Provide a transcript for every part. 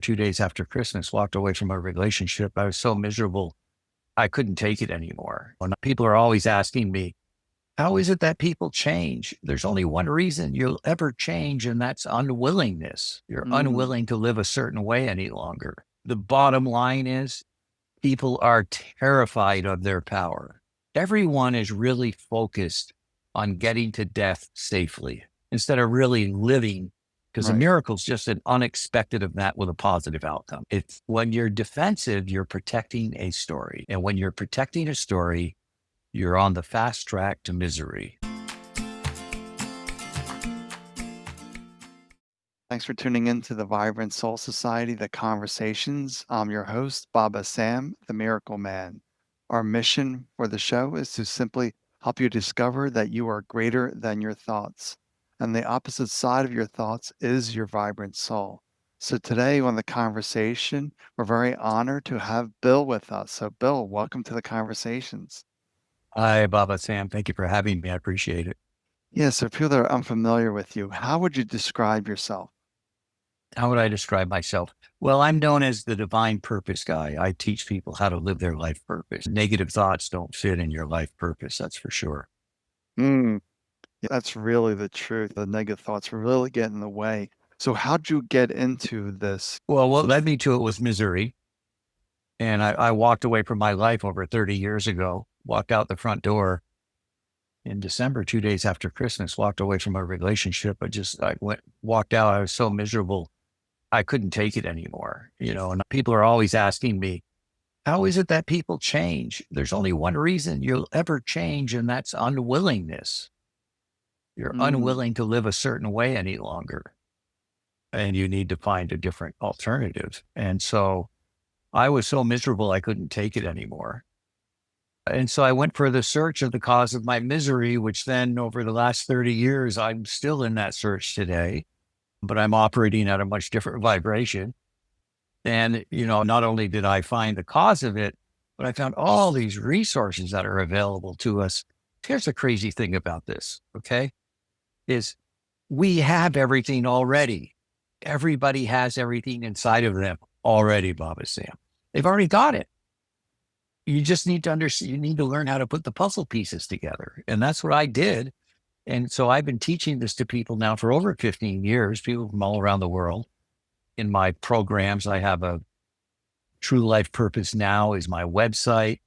2 days after Christmas, walked away from a relationship. I was so miserable. I couldn't take it anymore. When people are always asking me, how is it that people change? There's only one reason you'll ever change, and that's unwillingness. You're Mm, unwilling to live a certain way any longer. The bottom line is people are terrified of their power. Everyone is really focused on getting to death safely instead of really living, because a right. miracle is just an unexpected event with a positive outcome. It's when you're defensive, you're protecting a story. And when you're protecting a story, you're on the fast track to misery. Thanks for tuning in to the Vibrant Soul Society, The Conversations. I'm your host, Baba Sam, the Miracle Man. Our mission for the show is to simply help you discover that you are greater than your thoughts. And the opposite side of your thoughts is your vibrant soul. So today on the conversation, we're very honored to have Bill with us. So Bill, welcome to the conversations. Hi, Baba Sam. Thank you for having me. I appreciate it. Yeah, so people that are unfamiliar with you, how would you describe yourself? How would I describe myself? Well, I'm known as the divine purpose guy. I teach people how to live their life purpose. Negative thoughts don't fit in your life purpose, that's for sure. Mm. Yeah, that's really the truth. The negative thoughts really get in the way. So how'd you get into this? Well, what led me to it was misery. And I walked away from my life over 30 years ago, walked out the front door in December, 2 days after Christmas, walked away from a relationship. Walked out. I was so miserable. I couldn't take it anymore, and people are always asking me, how is it that people change? There's only one reason you'll ever change, and that's unwillingness. You're Mm, unwilling to live a certain way any longer, and you need to find a different alternative. And so I was so miserable, I couldn't take it anymore. And so I went for the search of the cause of my misery, which then over the last 30 years, I'm still in that search today, but I'm operating at a much different vibration. And, not only did I find the cause of it, but I found all these resources that are available to us. Here's the crazy thing about this, okay, is we have everything already. Everybody has everything inside of them already, Baba Sam. They've already got it. You just need to understand, you need to learn how to put the puzzle pieces together. And that's what I did. And so I've been teaching this to people now for over 15 years, people from all around the world. In my programs, I have a True Life Purpose Now is my website.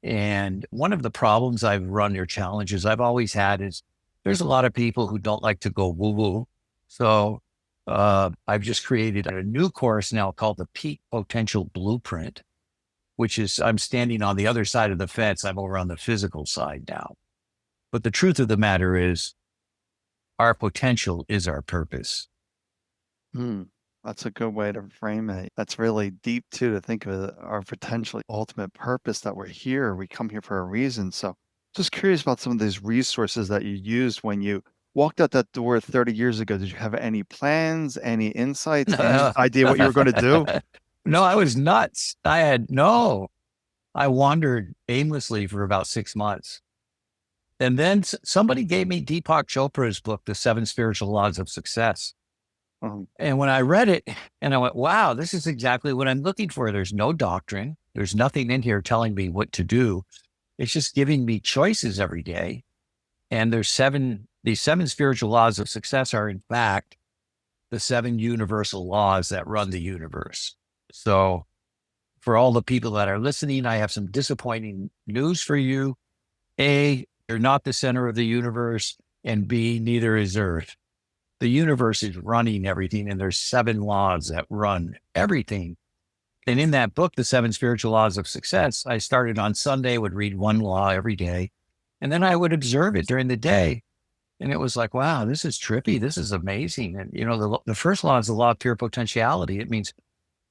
And one of the problems I've run or challenges I've always had is there's a lot of people who don't like to go woo woo. So I've just created a new course now called the Peak Potential Blueprint, which is I'm standing on the other side of the fence. I'm over on the physical side now. But the truth of the matter is our potential is our purpose. mm. That's a good way to frame it. That's really deep too, to think of our potentially ultimate purpose that we're here. We come here for a reason. So just curious about some of these resources that you used when you walked out that door 30 years ago. Did you have any plans, any insights, any No, idea what you were going to do? I was nuts. I wandered aimlessly for about 6 months. And then somebody gave me Deepak Chopra's book, The Seven Spiritual Laws of Success. Um, And when I read it, and I went, wow, this is exactly what I'm looking for. There's no doctrine. There's nothing in here telling me what to do. It's just giving me choices every day. And these seven spiritual laws of success are, in fact, the seven universal laws that run the universe. So for all the people that are listening, I have some disappointing news for you. A, you're not the center of the universe. And B, neither is Earth. The universe is running everything, and there's seven laws that run everything. And in that book, The Seven Spiritual Laws of Success, I started on Sunday, would read one law every day, and then I would observe it during the day. And it was like, wow, this is trippy. This is amazing. And, the first law is the law of pure potentiality. It means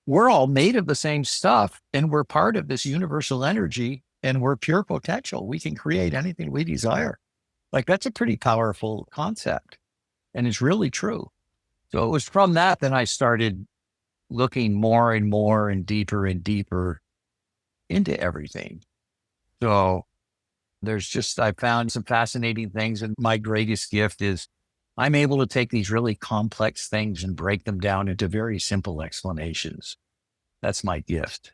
we're all made of the same stuff, and we're part of this universal energy, and we're pure potential. We can create anything we desire. Like, that's a pretty powerful concept, and it's really true. So it was from that I started looking more and more and deeper into everything. So I found some fascinating things. And my greatest gift is I'm able to take these really complex things and break them down into very simple explanations. That's my gift.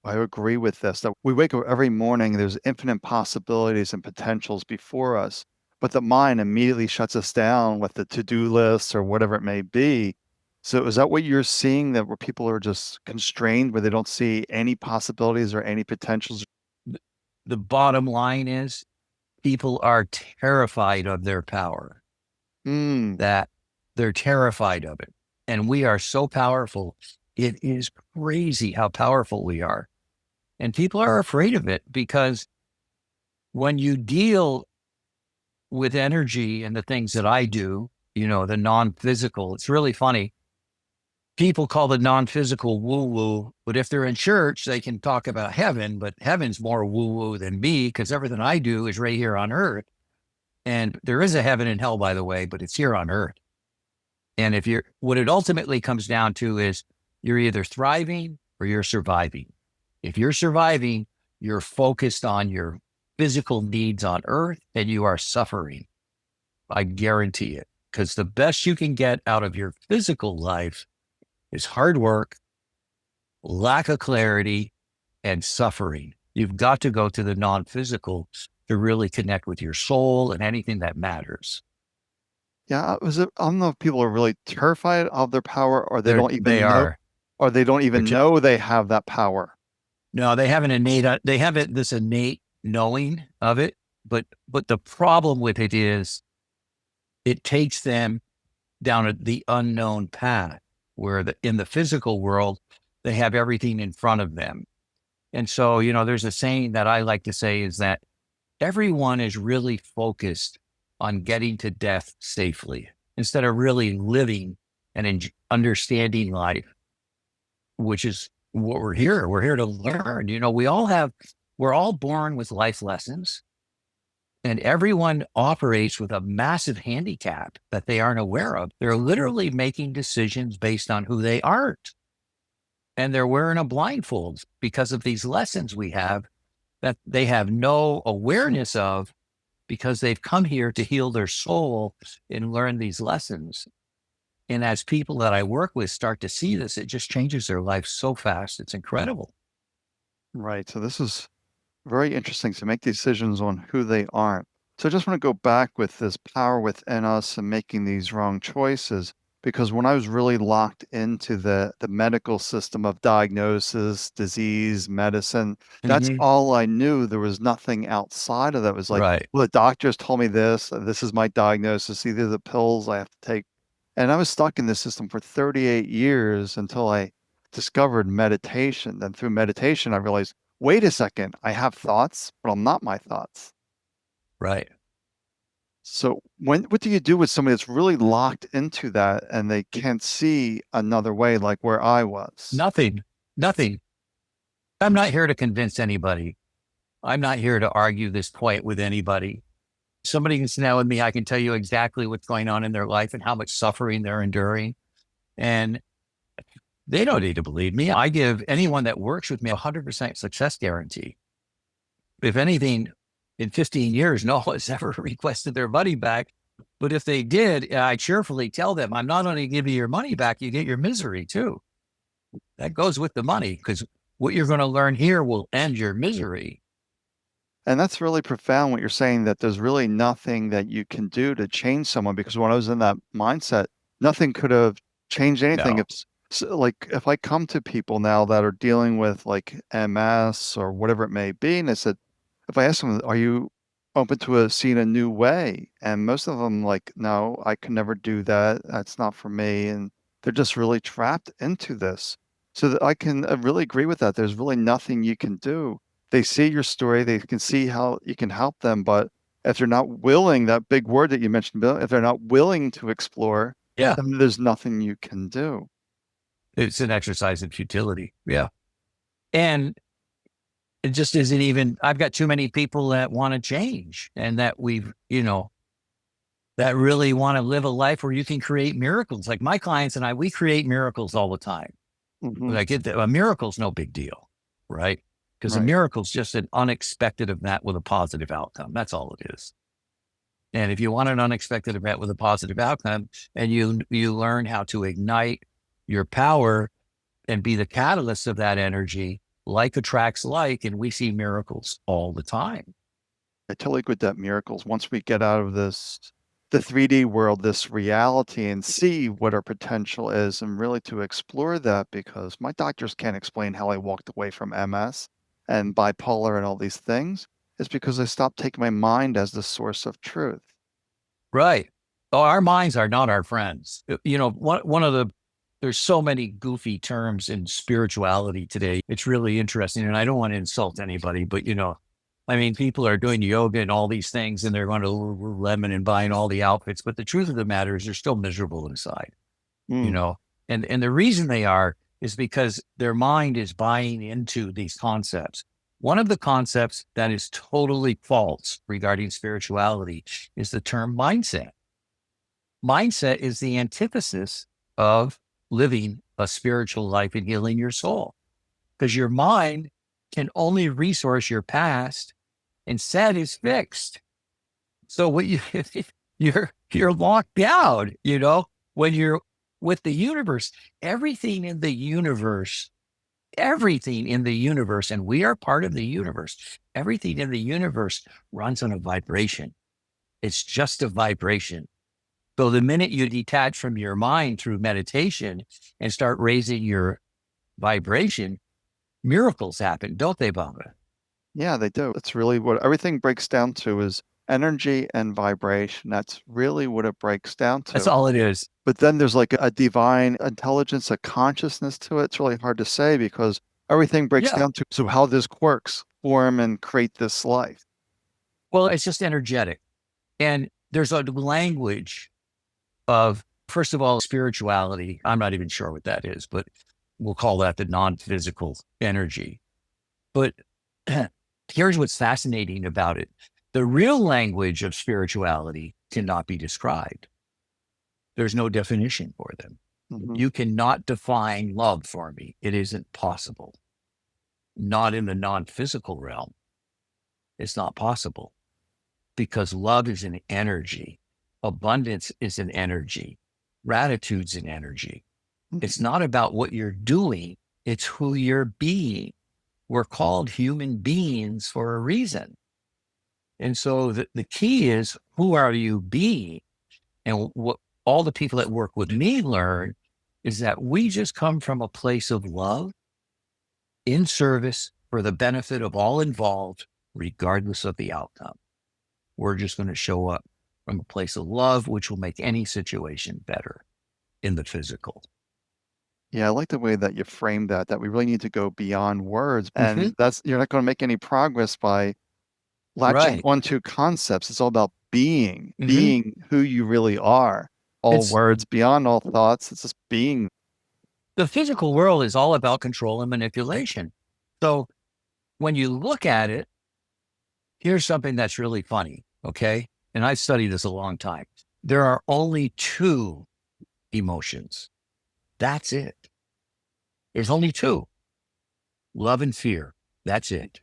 I agree with this, that we wake up every morning, there's infinite possibilities and potentials before us, but the mind immediately shuts us down with the to-do list or whatever it may be. So is that what you're seeing, that where people are just constrained, where they don't see any possibilities or any potentials? The bottom line is people are terrified of their power, Mm, that they're terrified of it. And we are so powerful. It is crazy how powerful we are. And people are afraid of it because when you deal with energy and the things that I do, the non-physical, it's really funny. People call the non-physical woo-woo, but if they're in church, they can talk about heaven, but heaven's more woo-woo than me because everything I do is right here on earth. And there is a heaven and hell, by the way, but it's here on earth. And what it ultimately comes down to is you're either thriving or you're surviving. If you're surviving, you're focused on your physical needs on earth and you are suffering. I guarantee it. Because the best you can get out of your physical life is hard work, lack of clarity, and suffering. You've got to go to the non-physical to really connect with your soul and anything that matters. yeah, I don't know if people are really terrified of their power, or they They're, don't they even know, are, or they don't they're even know they have that power. no, they have this innate knowing of it, but the problem with it is it takes them down the unknown path where in the physical world, they have everything in front of them. And so, there's a saying that I like to say is that everyone is really focused on getting to death safely instead of really living and understanding life, which is what we're here. We're here to learn. We're all born with life lessons, and everyone operates with a massive handicap that they aren't aware of. They're literally making decisions based on who they aren't. And they're wearing a blindfold because of these lessons we have that they have no awareness of because they've come here to heal their soul and learn these lessons. And as people that I work with start to see this, it just changes their life so fast. It's incredible. Right. So this is very interesting, to make decisions on who they aren't. So I just want to go back with this power within us and making these wrong choices, because when I was really locked into the medical system of diagnosis, disease, medicine, that's Hmm. all I knew. There was nothing outside of that. It was like, Right. well, the doctors told me this is my diagnosis. These are the pills I have to take. And I was stuck in this system for 38 years until I discovered meditation. And through meditation, I realized, wait a second, I have thoughts, but I'm not my thoughts. Right. So what do you do with somebody that's really locked into that and they can't see another way, like where I was? Nothing. Nothing. I'm not here to convince anybody. I'm not here to argue this point with anybody. Somebody can sit down with me. I can tell you exactly what's going on in their life and how much suffering they're enduring. And they don't need to believe me. I give anyone that works with me a 100% success guarantee. If anything, in 15 years, no one has ever requested their money back. But if they did, I cheerfully tell them, I'm not only giving you your money back, you get your misery too. That goes with the money because what you're going to learn here will end your misery. And that's really profound what you're saying, that there's really nothing that you can do to change someone, because when I was in that mindset, nothing could have changed anything. No. If like if I come to people now that are dealing with like MS or whatever it may be, and I said, if I ask them, are you open to seeing a new way? And most of them like, no, I can never do that. That's not for me. And they're just really trapped into this. So that I can really agree with that. There's really nothing you can do. They see your story, they can see how you can help them, but if they're not willing, that big word that you mentioned, Bill, if they're not willing to explore, Yeah. then there's nothing you can do. It's an exercise in futility. Yeah. And it just isn't even, I've got too many people that want to change and that that really want to live a life where you can create miracles. Like my clients and I, we create miracles all the time. Hmm. Like a miracle's no big deal, right? Because a Right. miracle's just an unexpected event with a positive outcome. That's all it is. And if you want an unexpected event with a positive outcome, and you learn how to ignite your power and be the catalyst of that energy, like attracts like, and we see miracles all the time. I totally agree with that miracles. Once we get out of the 3D world, this reality, and see what our potential is, and really to explore that, because my doctors can't explain how I walked away from MS and bipolar and all these things, is because I stopped taking my mind as the source of truth. Right. Oh, our minds are not our friends. One of the there's so many goofy terms in spirituality today. It's really interesting. And I don't want to insult anybody, but I mean, people are doing yoga and all these things and they're going to Lululemon and buying all the outfits. But the truth of the matter is they're still miserable inside, you Mm. know, and the reason they are is because their mind is buying into these concepts. One of the concepts that is totally false regarding spirituality is the term mindset. Mindset is the antithesis of living a spiritual life and healing your soul because your mind can only resource your past and set is fixed. So what you're locked down, when you're with the universe, everything in the universe, everything in the universe, and we are part of the universe, everything in the universe runs on a vibration. It's just a vibration. So the minute you detach from your mind through meditation and start raising your vibration, miracles happen, don't they, Baba? Yeah, they do. That's really what everything breaks down to, is energy and vibration. That's really what it breaks down That's to. all it is. But then there's like a divine intelligence, a consciousness to it. It's really hard to say because everything breaks Yeah. down to so how these quirks form and create this life. Well, it's just energetic. And there's a language of, first of all, spirituality. I'm not even sure what that is, but we'll call that the non physical energy. But here's what's fascinating about it: the real language of spirituality cannot be described, there's no definition for them. Hmm. You cannot define love for me. It isn't possible. Not in the non physical realm. It's not possible because love is an energy. Abundance is an energy. Gratitude's an energy. It's not about what you're doing, it's who you're being. We're called human beings for a reason. And so the key is, who are you being? And what all the people that work with me learn is that we just come from a place of love in service for the benefit of all involved, regardless of the outcome. We're just going to show up from a place of love, which will make any situation better in the physical. Yeah, I like the way that you framed that, that we really need to go beyond words. Hmm. And that's, you're not going to make any progress by latching Right. onto concepts. It's all about Hmm. being who you really are. All It's words, beyond all thoughts. It's just being. the physical world is all about control and manipulation. So when you look at it, here's something that's really funny. Okay. And I've studied this a long time. There are only two emotions. That's it. There's only two: love and fear. That's it.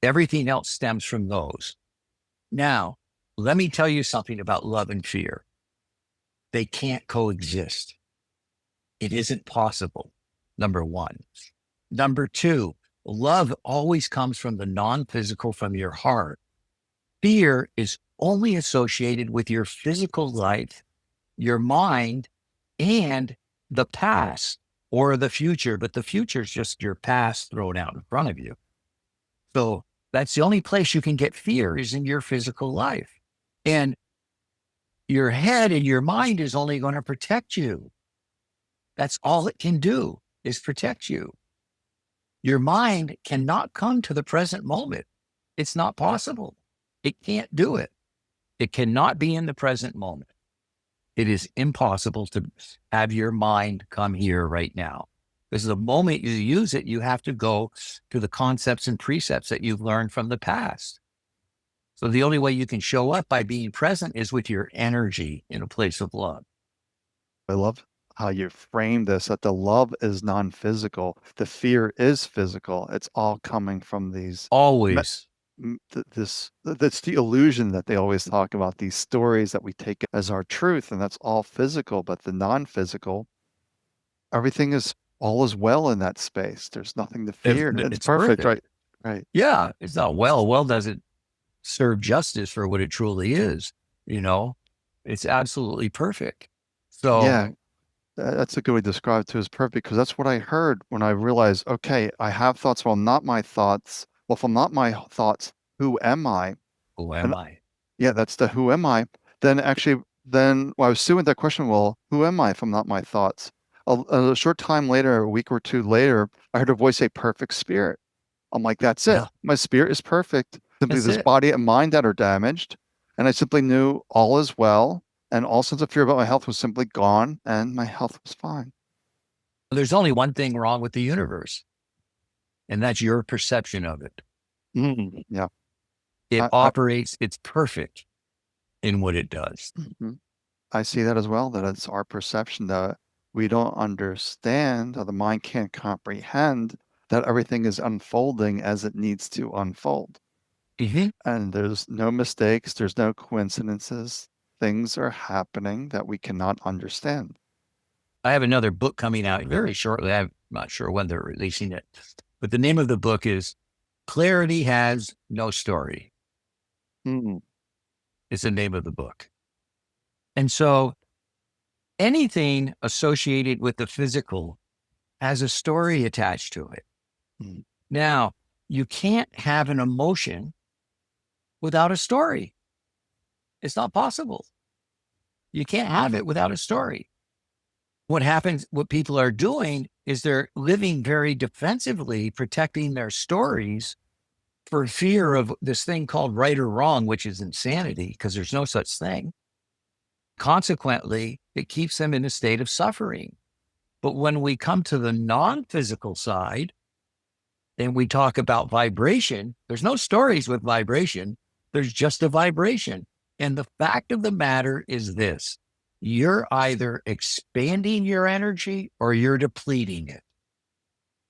Everything else stems from those. Now, let me tell you something about love and fear. They can't coexist. It isn't possible. Number one. Number two, love always comes from the non physical, from your heart. Fear is only associated with your physical life, your mind, and the past or the future. But the future is just your past thrown out in front of you. So that's the only place you can get fear, is in your physical life. And your head and your mind is only going to protect you. That's all it can do, is protect you. Your mind cannot come to the present moment. It's not possible. It can't do it. It cannot be in the present moment. It is impossible to have your mind come here right now. Because the moment you use it, you have to go to the concepts and precepts that you've learned from the past. So the only way you can show up by being present is with your energy in a place of love. I love how you frame this, that the love is non-physical, the fear is physical. It's all coming from these Always. that's the illusion that they always talk about, these stories that we take as our truth, and that's all physical, but the non-physical, everything is all is well in that space. There's nothing to If fear. It's it's perfect, perfect. right? Right. Yeah, it's not well. Well doesn't serve justice for what it truly is. You know, it's absolutely perfect. So, Yeah, that's a good way to describe it too, is perfect because that's what I heard when I realized, okay, I have thoughts. Well, not my thoughts. Well, if I'm not my thoughts, who am I? who And am I? yeah, that's the who am I? Then actually, then when I was sitting with that question, well, who am I if I'm not my thoughts? A short time later, a week or two later, I heard a voice say, perfect spirit. I'm like, that's it. Yeah, My spirit is perfect. Simply that's this it. body and mind that are damaged. And I simply knew all is well. And all sense of fear about my health was simply gone, and my health was fine. There's only one thing wrong with the universe, and that's your perception of it. Yeah. It I, operates, it's perfect in what it does. mhm. I see that as well, that it's our perception that we don't understand, or the mind can't comprehend that everything is unfolding as it needs to unfold. Mhm. And there's no mistakes, there's no coincidences. Things are happening that we cannot understand. I have another book coming out very shortly. I'm not sure when they're releasing it, but the name of the book is Clarity Has No Story. Mm, Is the name of the book. And so anything associated with the physical has a story attached to it. mm, Now, you can't have an emotion without a story. It's not possible. You can't have it without a story. What happens, what people are doing is they're living very defensively, protecting their stories for fear of this thing called right or wrong, which is insanity because there's no such thing. Consequently, it keeps them in a state of suffering. But when we come to the non physical side and we talk about vibration, there's no stories with vibration, there's just a vibration. And the fact of the matter is this: you're either expanding your energy or you're depleting it.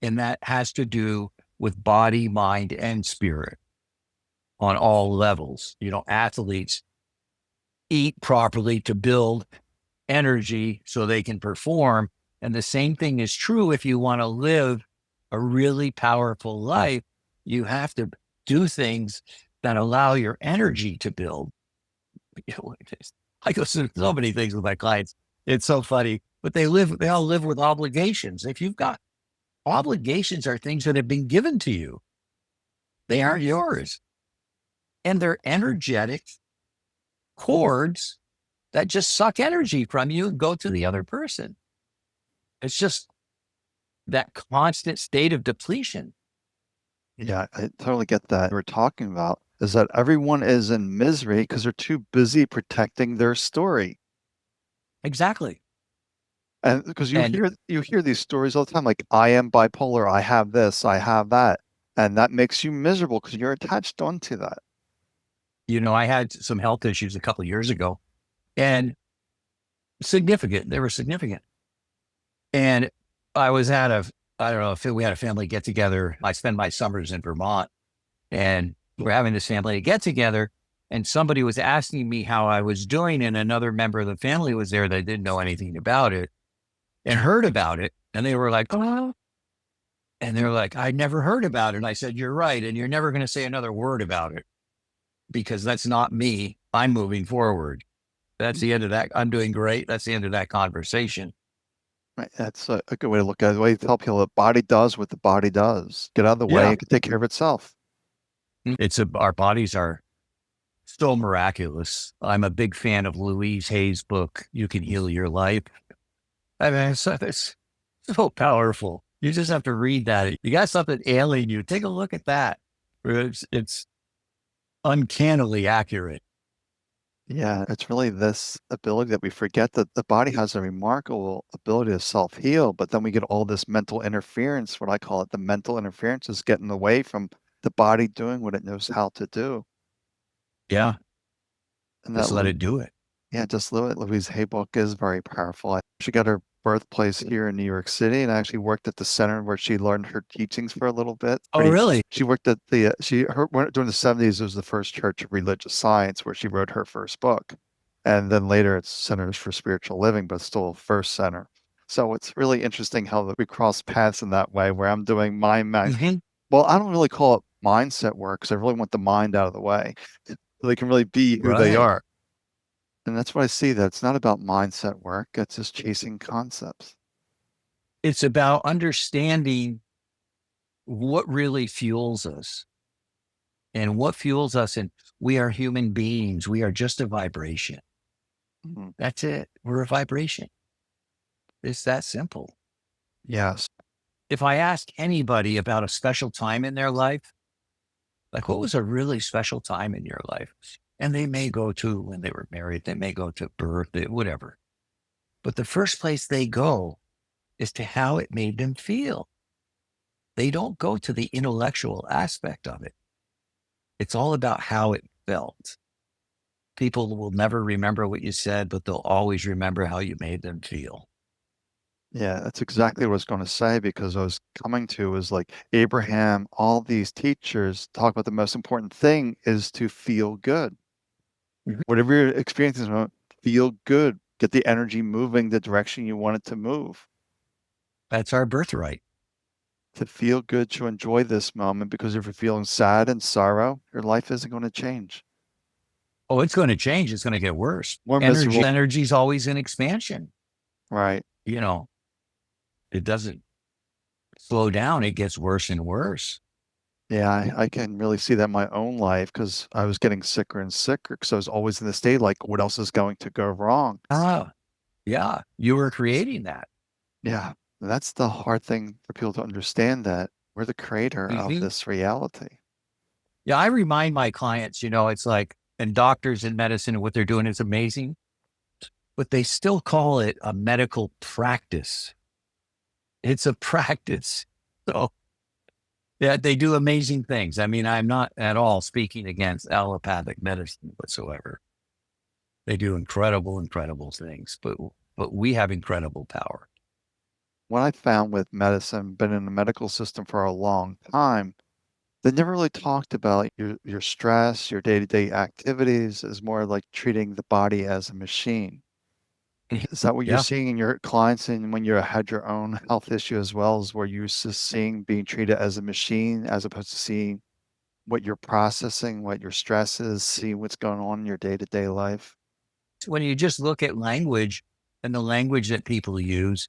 And that has to do with body, mind, and spirit on all levels. You know, athletes eat properly to build energy so they can perform. And the same thing is true if you want to live a really powerful life. You have to do things that allow your energy to build. I go through so many things with my clients. It's so funny, but they all live with obligations. If you've got obligations, are things that have been given to you, they aren't yours. And they're energetic cords that just suck energy from you and go to the other person. It's just that constant state of depletion. yeah, I totally get that. We're talking about is that everyone is in misery because they're too busy protecting their story. Exactly. And because And, you hear these stories all the time, like I am bipolar, I have this, I have that, and that makes you miserable because you're attached onto that. you know, I had some health issues a couple of years ago and significant. They were significant. And I was at I don't know if we had a family get together. I spend my summers in Vermont and we're having this family get together. And somebody was asking me how I was doing. And another member of the family was there that didn't know anything about it and heard about it. And they were like, oh, and they're like, I never heard about it. And I said, you're right. And you're never going to say another word about it because that's not me. I'm moving forward. That's the end of that. I'm doing great. That's the end of that conversation. Right. That's a good way to look at it. The way you tell people the body does what the body does. Get out of the way, Yeah. it can take care of itself. Our bodies are so miraculous. I'm a big fan of Louise Hay's book, You Can Heal Your Life. I mean, it's so powerful. You just have to read that. You got something ailing you. Take a look at that. It's uncannily accurate. Yeah, it's really this ability that we forget that the body has a remarkable ability to self-heal, but then we get all this mental interference, what I call it, the mental interference is getting away from the body doing what it knows how to do. Yeah. And that, Just let it do it. yeah, just Louise Hay book is very powerful. She got her birthplace here in New York City, and I actually worked at the center where she learned her teachings for a little bit. Oh, really? She worked at during the 70s, it was the first church of religious science where she wrote her first book. And then later it's Centers for Spiritual Living, but still first center. So it's really interesting how that we cross paths in that way where I'm doing Hmm. well, I don't really call it mindset work because I really want the mind out of the way so they can really be who they Right. are. And that's what I see, that it's not about mindset work, it's just chasing concepts. It's about understanding what really fuels us and what fuels us. And we are human beings. We are just a vibration. Mhm. That's it. We're a vibration. It's that simple. Yes. If I ask anybody about a special time in their life, like what was a really special time in your life? And they may go to when they were married, they may go to birthday, whatever. But the first place they go is to how it made them feel. They don't go to the intellectual aspect of it. It's all about how it felt. People will never remember what you said, but they'll always remember how you made them feel. Yeah, that's exactly what I was going to say because I was coming to is like Abraham, all these teachers talk about the most important thing is to feel good. Mhm. Whatever you're experiencing, feel good. Get the energy moving the direction you want it to move. That's our birthright. To feel good, to enjoy this moment because if you're feeling sad and sorrow, your life isn't going to change. Oh, it's going to change. It's going to get worse. More miserable. Energy is always in expansion. Right. You know, it doesn't slow down. It gets worse and worse. Yeah, I can really see that in my own life because I was getting sicker and sicker because I was always in the state like, what else is going to go wrong? Ah, yeah. You were creating that. Yeah, that's the hard thing for people to understand that we're the creator of Mhm. this reality. Yeah. I remind my clients, it's like, and doctors in medicine, what they're doing is amazing, but they still call it a medical practice. It's a practice. So, yeah, they do amazing things. I mean, I'm not at all speaking against allopathic medicine whatsoever. They do incredible, incredible things, but we have incredible power. What I found with medicine, been in the medical system for a long time, they never really talked about your stress, your day-to-day activities is more like treating the body as a machine. Mhm. Is that what you're Yeah, seeing in your clients and when you had your own health issue as well as where you're just seeing being treated as a machine as opposed to seeing what you're processing, what your stress is, see what's going on in your day-to-day life? when you just look at language and the language that people use,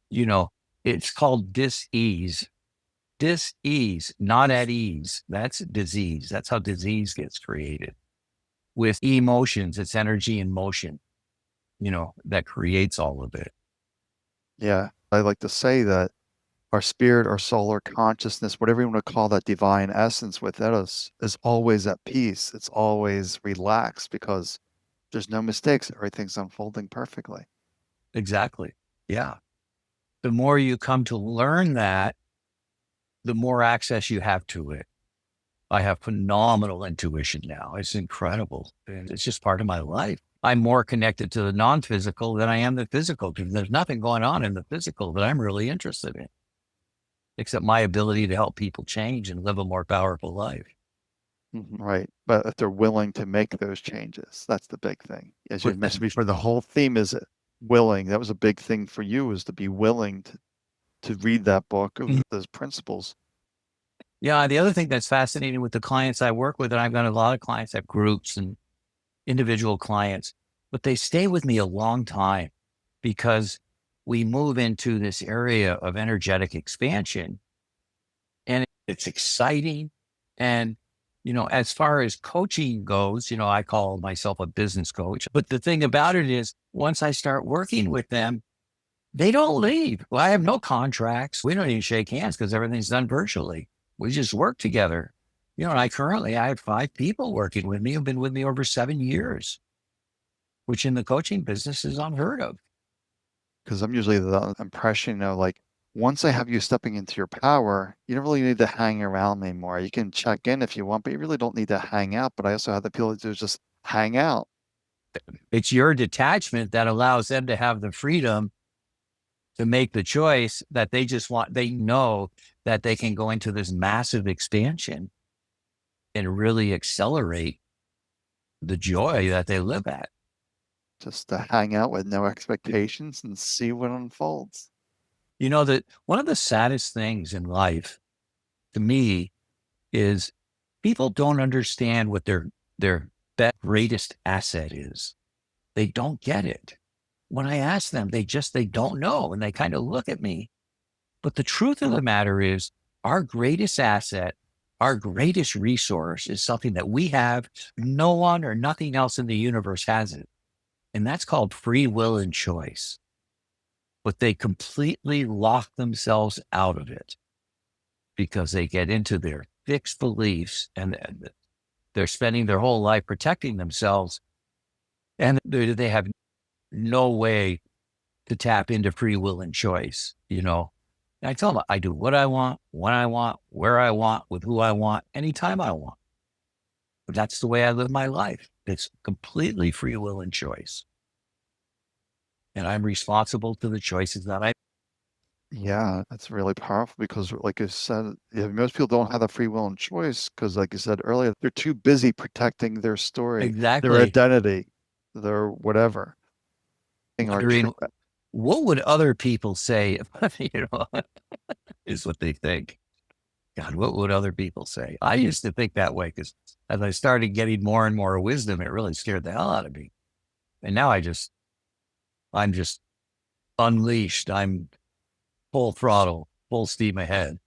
you know, it's called dis-ease. Dis-ease, not at ease. That's disease. That's how disease gets created. With emotions, it's energy and motion, that creates all of it. Yeah, I like to say that our spirit, our soul, our consciousness, whatever you want to call that divine essence within us, is always at peace. It's always relaxed because there's no mistakes. Everything's unfolding perfectly. Exactly. Yeah. The more you come to learn that, the more access you have to it. I have phenomenal intuition now. It's incredible. And it's just part of my life. I'm more connected to the non physical than I am the physical because there's nothing going on in the physical that I'm really interested in, except my ability to help people change and live a more powerful life. Right. But if they're willing to make those changes, that's the big thing. As you But had mentioned before, the whole theme is willing. That was a big thing for you is to be willing to read that book of those principles. yeah, the other thing that's fascinating with the clients I work with, and I've got a lot of clients at groups and individual clients, but they stay with me a long time because we move into this area of energetic expansion and it's exciting. And, as far as coaching goes, I call myself a business coach. But the thing about it is, once I start working with them, they don't leave. Well, I have no contracts. We don't even shake hands because everything's done virtually. We just work together. And I have 5 people working with me who've been with me over 7 years, which in the coaching business is unheard of. Because I'm usually the impression, like once I have you stepping into your power, you don't really need to hang around anymore. You can check in if you want, but you really don't need to hang out. But I also have the people to just hang out. It's your detachment that allows them to have the freedom to make the choice that they just want, they know that they can go into this massive expansion and really accelerate the joy that they live at. Just to hang out with no expectations and see what unfolds. You know, that one of the saddest things in life to me is people don't understand what their greatest asset is. They don't get it. When I ask them, they don't know, and they kind of look at me. But the truth of the matter is, our greatest asset, our greatest resource is something that we have. No one or nothing else in the universe has it. And that's called free will and choice. But they completely lock themselves out of it because they get into their fixed beliefs, and they're spending their whole life protecting themselves. And they have no way to tap into free will and choice, you know. And I tell them I do what I want, when I want, where I want, with who I want, anytime I want. But that's the way I live my life. It's completely free will and choice. And I'm responsible to the choices that I. Yeah, that's really powerful because, like I said, yeah, most people don't have the free will and choice because, like you said earlier, they're too busy protecting their story, their Exactly. identity, their whatever, our true. Wondering what would other people say if, is what they think. God, what would other people say? I used to think that way because as I started getting more and more wisdom, it really scared the hell out of me. And now I'm just unleashed. I'm full throttle, full steam ahead.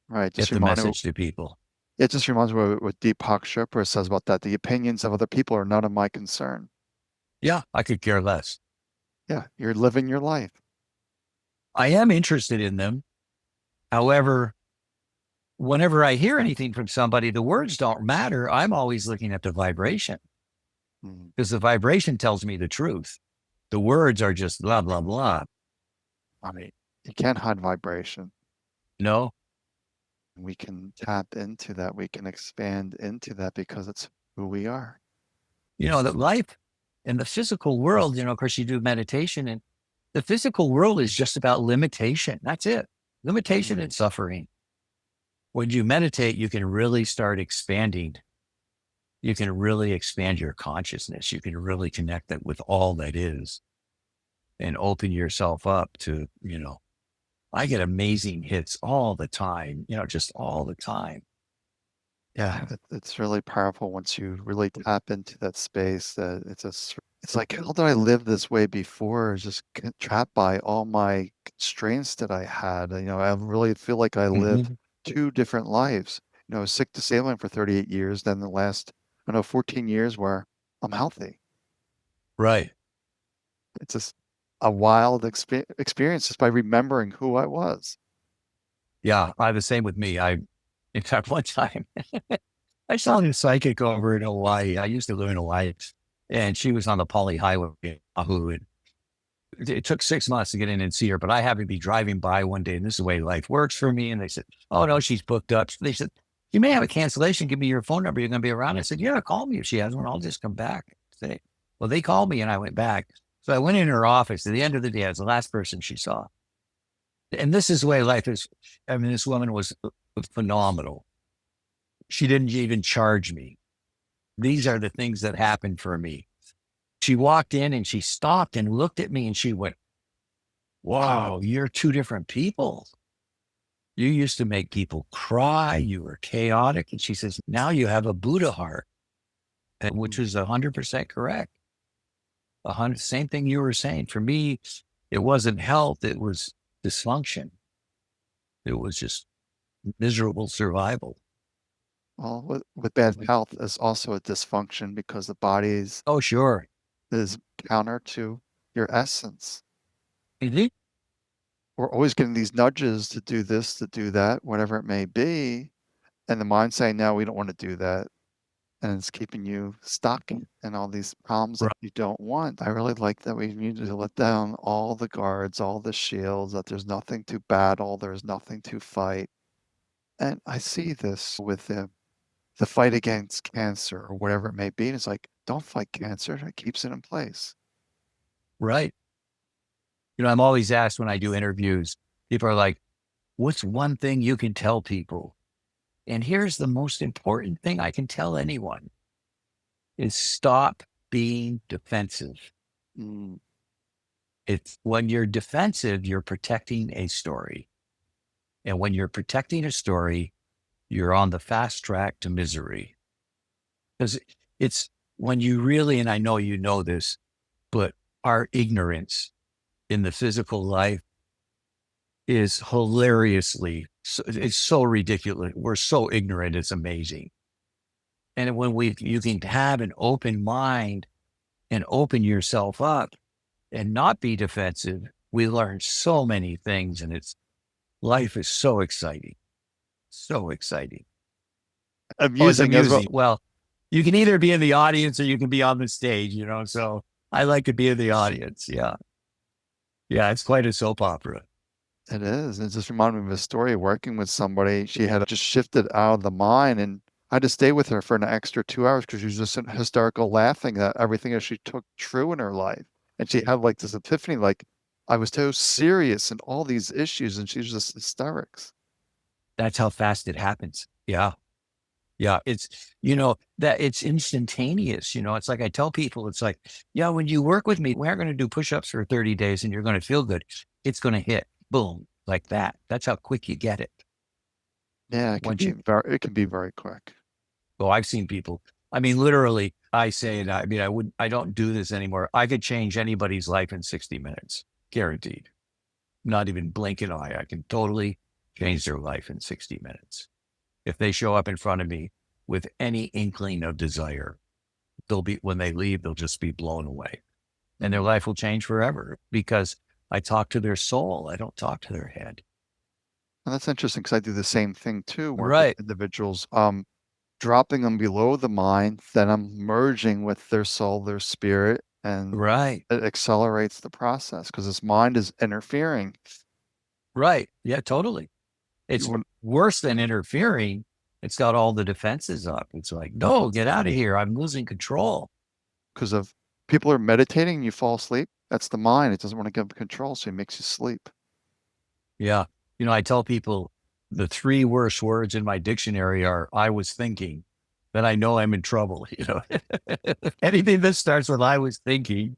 Right. Just Get the remind me, message to people. it just reminds me what Deepak Chopra says about that. The opinions of other people are none of my concern. Yeah, I could care less. Yeah, you're living your life. I am interested in them. However, whenever I hear anything from somebody, the words don't matter. I'm always looking at the vibration Mm. because the vibration tells me the truth. The words are just blah, blah, blah. I mean, you can't hide vibration. No, We can tap into that. We can expand into that because it's who we are. that life in the physical world, of course, you do meditation, and the physical world is just about limitation. That's it. Limitation Mm. and suffering. When you meditate, you can really start expanding. You can really expand your consciousness. You can really connect it with all that is and open yourself up to, I get amazing hits all the time, just all the time. Yeah, it's really powerful once you really tap into that space. That it's like, how did I live this way before? I was just trapped by all my constraints that I had. I really feel like I lived Mhm. two different lives. I was sick to sailing for 38 years. Then the last, I don't know, 14 years where I'm healthy. Right. It's just a wild experience just by remembering who I was. Yeah. The same with me. In fact, one time I saw this psychic over in Hawaii. I used to live in Hawaii, and she was on the Poly Highway in Oahu. And it took 6 months to get in and see her, but I happened to be driving by one day, and this is the way life works for me. And they said, "Oh no, she's booked up." They said, "You may have a cancellation. Give me your phone number. You're going to be around." I said, "Yeah, call me if she has one. I'll just come back." Say, well, they called me, and I went back. So I went in her office. At the end of the day, I was the last person she saw. And this is the way life is. I mean, this woman was phenomenal. She didn't even charge me. These are the things that happened for me. She walked in and she stopped and looked at me and she went, "Wow, you're two different people. You used to make people cry. You were chaotic." And she says, "Now you have a Buddha heart," which is 100% correct. Same thing you were saying. For me, it wasn't health. It was dysfunction. It was just miserable survival. Well, with bad health is also a dysfunction because the body's Oh, sure. is counter to your essence. Mhm. We're always getting these nudges to do this, to do that, whatever it may be. And the mind saying, no, we don't want to do that. And it's keeping you stuck in all these problems that Right. you don't want. I really like that we need to let down all the guards, all the shields, that there's nothing to battle, there's nothing to fight. And I see this with the fight against cancer or whatever it may be. And it's like, don't fight cancer. It keeps it in place. Right. I'm always asked when I do interviews, people are like, what's one thing you can tell people? And here's the most important thing I can tell anyone is stop being defensive. Mm. It's when you're defensive, you're protecting a story. And when you're protecting a story, you're on the fast track to misery. Because it's when you really, and I know you know this, but our ignorance in the physical life is hilariously, it's so ridiculous. We're so ignorant, it's amazing. And when you can have an open mind and open yourself up and not be defensive, we learn so many things, and life is so exciting. So exciting. Oh, it's Amusing as well. amusing. Well, you can either be in the audience or you can be on the stage, so I like to be in the audience. Yeah. Yeah. It's quite a soap opera. It is. It just reminded me of a story working with somebody. She had just shifted out of the mind, and I had to stay with her for an extra 2 hours because she was just hysterical laughing at everything that she took true in her life. And she had like this epiphany, like I was so serious and all these issues, and she was just hysterics. That's how fast it happens. Yeah. Yeah. That it's instantaneous. It's like I tell people, it's like, yeah, when you work with me, we aren't going to do push ups for 30 days and you're going to feel good. It's going to hit boom like that. That's how quick you get it. Yeah, Once you it can be very quick. go, I've seen people. I mean, literally, I say it. I mean, I don't do this anymore. I could change anybody's life in 60 minutes, guaranteed. Not even blink an eye. I can totally change their life in 60 minutes. If they show up in front of me with any inkling of desire, when they leave, they'll just be blown away and their Mm. life will change forever because I talk to their soul. I don't talk to their head. And that's interesting because I do the same thing too, work with Right. individuals. Dropping them below the mind, then I'm merging with their soul, their spirit, and Right. it accelerates the process because this mind is interfering. Right. Yeah, totally. It's When worse than interfering. It's got all the defenses up. It's like, no, get out of here. I'm losing control. because of people are meditating and you fall asleep, that's the mind. It doesn't want to give control, so it makes you sleep. Yeah. I tell people the three worst words in my dictionary are I was thinking, then I know I'm in trouble. Anything that starts with I was thinking.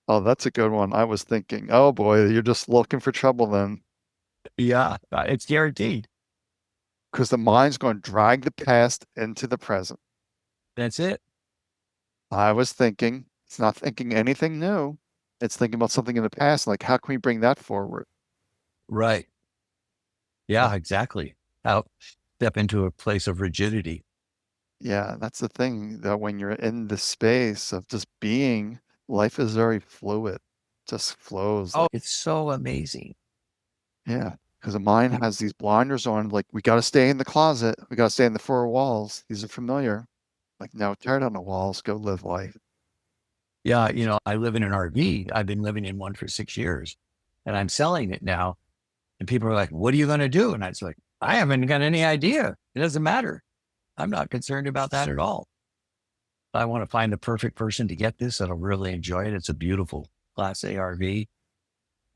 Oh, that's a good one. I was thinking, oh boy, you're just looking for trouble then, Yeah, it's guaranteed. because the mind's going to drag the past into the present. That's it. I was thinking, it's not thinking anything new. It's thinking about something in the past, like how can we bring that forward? Right. But Yeah, exactly. How step into a place of rigidity. yeah, that's the thing that when you're in the space of just being, life is very fluid, just flows Oh, like, it's so amazing. yeah, because the mind has these blinders on, like we got to stay in the closet, we got to stay in the four walls. These are familiar. Like, no, tear down the walls, go live life. Yeah, I live in an RV. I've been living in one for 6 years and I'm selling it now. And people are like, what are you going to do? And I was like, I haven't got any idea. It doesn't matter. I'm not concerned about that at all. I want to find the perfect person to get this that'll really enjoy it. It's a beautiful Class A RV.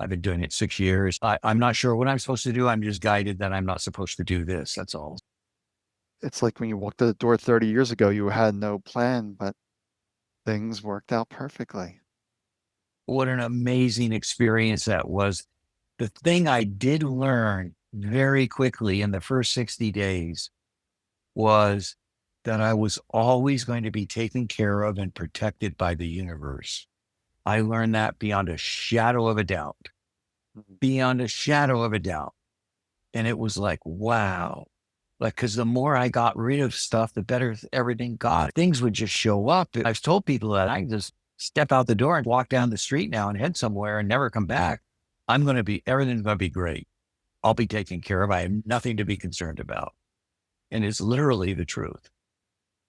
I've been doing it 6 years. I'm not sure what I'm supposed to do. I'm just guided that I'm not supposed to do this. That's all. It's like when you walked to the door 30 years ago, you had no plan, but things worked out perfectly. What an amazing experience that was. The thing I did learn very quickly in the first 60 days was that I was always going to be taken care of and protected by the universe. I learned that beyond a shadow of a doubt, Mhm. beyond a shadow of a doubt. And it was like, wow. Like, cause the more I got rid of stuff, the better everything got. Things would just show up. I've told people that I can just step out the door and walk down the street now and head somewhere and never come back. Everything's going to be great. I'll be taken care of. I have nothing to be concerned about. And it's literally the truth.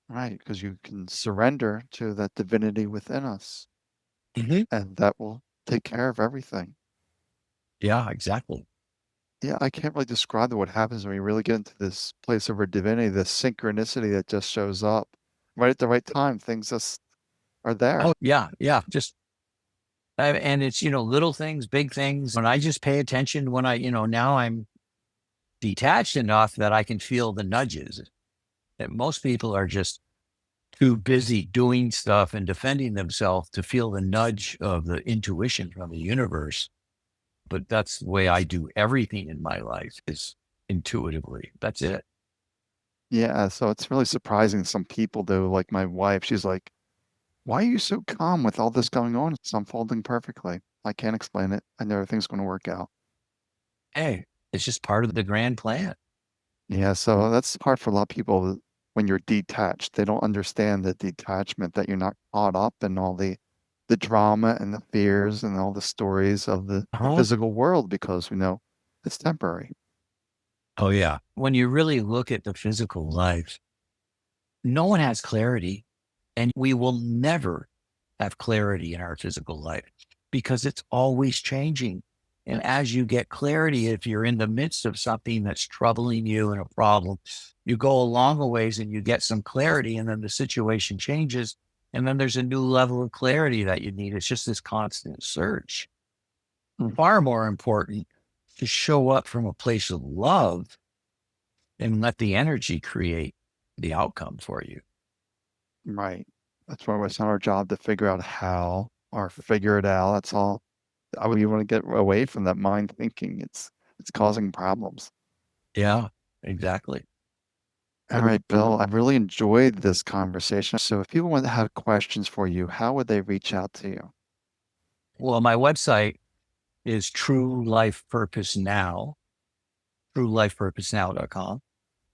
Right, because you can surrender to that divinity within us, Mhm. and that will take care of everything. Yeah, exactly. Yeah, I can't really describe what happens when you really get into this place of our divinity, this synchronicity that just shows up right at the right time. Things just are Oh, there. yeah. Yeah. Just And it's, little things, big things. And I just pay attention when now I'm detached enough that I can feel the nudges. That most people are just too busy doing stuff and defending themselves to feel the nudge of the intuition from the universe. But that's the way I do everything in my life is intuitively. That's it. Yeah, so it's really surprising some people do, like my wife, she's like, "Why are you so calm with all this going on? It's unfolding perfectly. I can't explain it. I know everything's going to work out." Hey, it's just part of the grand plan. Yeah, so that's hard for a lot of people when you're detached. They don't understand the detachment that you're not caught up in all the drama and the fears and all the stories of the Huh? physical world because we know it's temporary. Oh, yeah. When you really look at the physical life, no one has clarity, and we will never have clarity in our physical life because it's always changing. And as you get clarity, if you're in the midst of something that's troubling you and a problem, you go along a ways and you get some clarity, and then the situation changes. And then there's a new level of clarity that you need. It's just this constant search. Mm. Far more important to show up from a place of love and let the energy create the outcome for you. Right. That's why it's not our job to figure out how or figure it out. That's all. We want to get away from that mind thinking. It's causing problems. Yeah, exactly. All right, Bill, I really enjoyed this conversation. So if people want to have questions for you, how would they reach out to you? Well, my website is True Life Purpose Now, truelifepurposenow.com.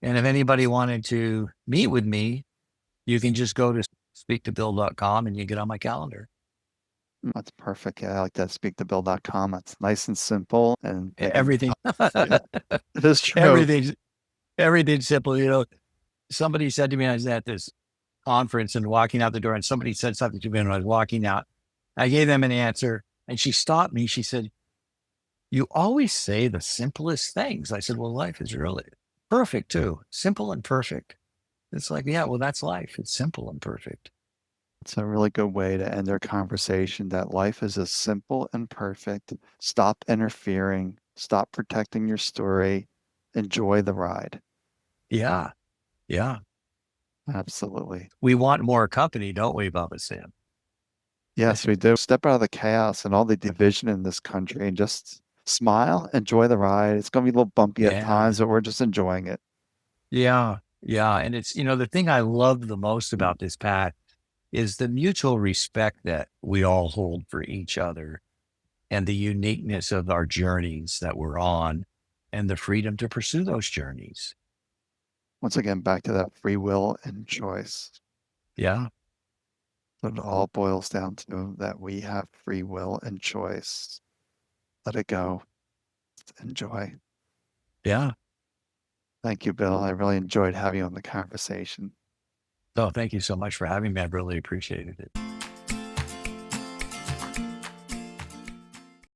And if anybody wanted to meet with me, you can just go to speaktobill.com and you get on my calendar. That's perfect. Yeah, I like that. Speaktobill.com. That's nice and simple, and they can. Everything, Yeah, it is true. everything's, everything's simple. Somebody said to me, I was at this conference and walking out the door, and somebody said something to me when I was walking out. I gave them an answer and she stopped me. She said, "You always say the simplest things." I said, "Well, life is really perfect too. Simple and perfect." It's like, yeah, well, that's life. It's simple and perfect. It's a really good way to end our conversation that life is as simple and perfect. Stop interfering, stop protecting your story, enjoy the ride. Yeah. Yeah. Absolutely. We want more company, don't we, Bubba Sam? Yes, we do. Step out of the chaos and all the division in this country and just smile, enjoy the ride. It's going to be a little bumpy at Yeah. times, but we're just enjoying it. Yeah. Yeah. And it's, the thing I love the most about this path is the mutual respect that we all hold for each other and the uniqueness of our journeys that we're on and the freedom to pursue those journeys. Once again, back to that free will and choice. Yeah. So it all boils down to that we have free will and choice. Let it go. Enjoy. Yeah. Thank you, Bill. I really enjoyed having you on the conversation. So thank you so much for having me. I really appreciated it.